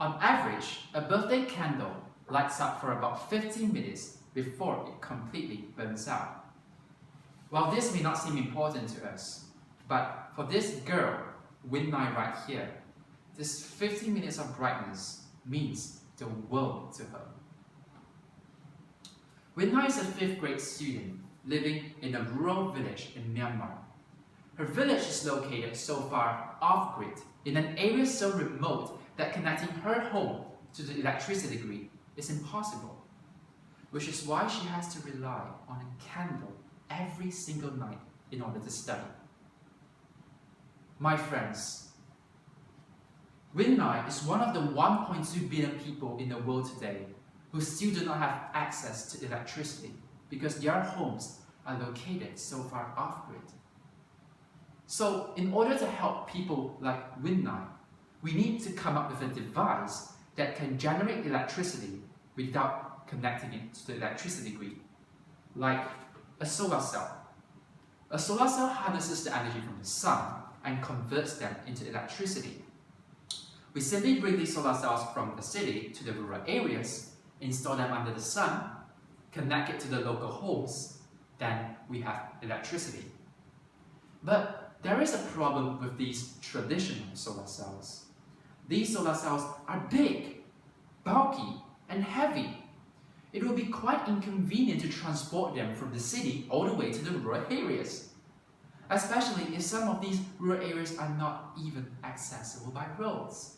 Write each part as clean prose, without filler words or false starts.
On average, a birthday candle lights up for about 15 minutes before it completely burns out. While this may not seem important to us, but for this girl, Winnie right here, this 15 minutes of brightness means the world to her. Winnie is a 5th grade student living in a rural village in Myanmar. Her village is located so far off-grid in an area so remote that connecting her home to the electricity grid is impossible, which is why she has to rely on a candle every single night in order to study. My friends, Winnie is one of the 1.2 billion people in the world today who still do not have access to electricity because their homes are located so far off-grid. So, in order to help people like Winnie, we need to come up with a device that can generate electricity without connecting it to the electricity grid, like a solar cell. A solar cell harnesses the energy from the sun and converts them into electricity. We simply bring these solar cells from the city to the rural areas, install them under the sun, connect it to the local homes, then we have electricity. But there is a problem with these traditional solar cells. These solar cells are big, bulky, and heavy. It will be quite inconvenient to transport them from the city all the way to the rural areas, especially if some of these rural areas are not even accessible by roads.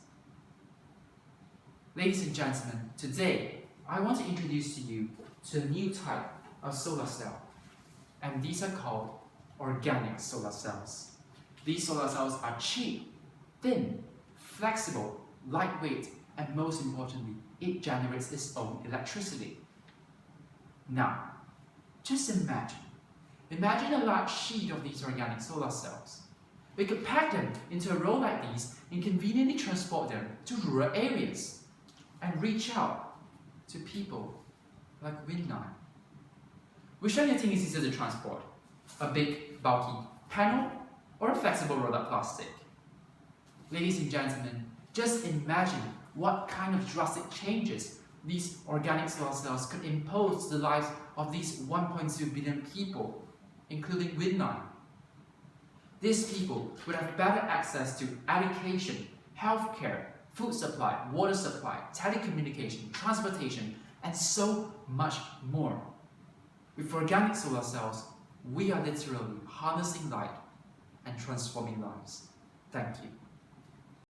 Ladies and gentlemen, today I want to introduce to you to a new type of solar cell, and these are called organic solar cells. These solar cells are cheap, thin, flexible, lightweight, and most importantly, it generates its own electricity. Now, just imagine a large sheet of these organic solar cells. We could pack them into a row like these and conveniently transport them to rural areas and reach out to people like Winnie. Which one do you think is easier to transport? A big, bulky panel or a flexible rolled-up plastic? Ladies and gentlemen, just imagine what kind of drastic changes these organic solar cells could impose to the lives of these 1.2 billion people, including Winnie. These people would have better access to education, healthcare, food supply, water supply, telecommunication, transportation, and so much more. With organic solar cells, we are literally harnessing light and transforming lives. Thank you.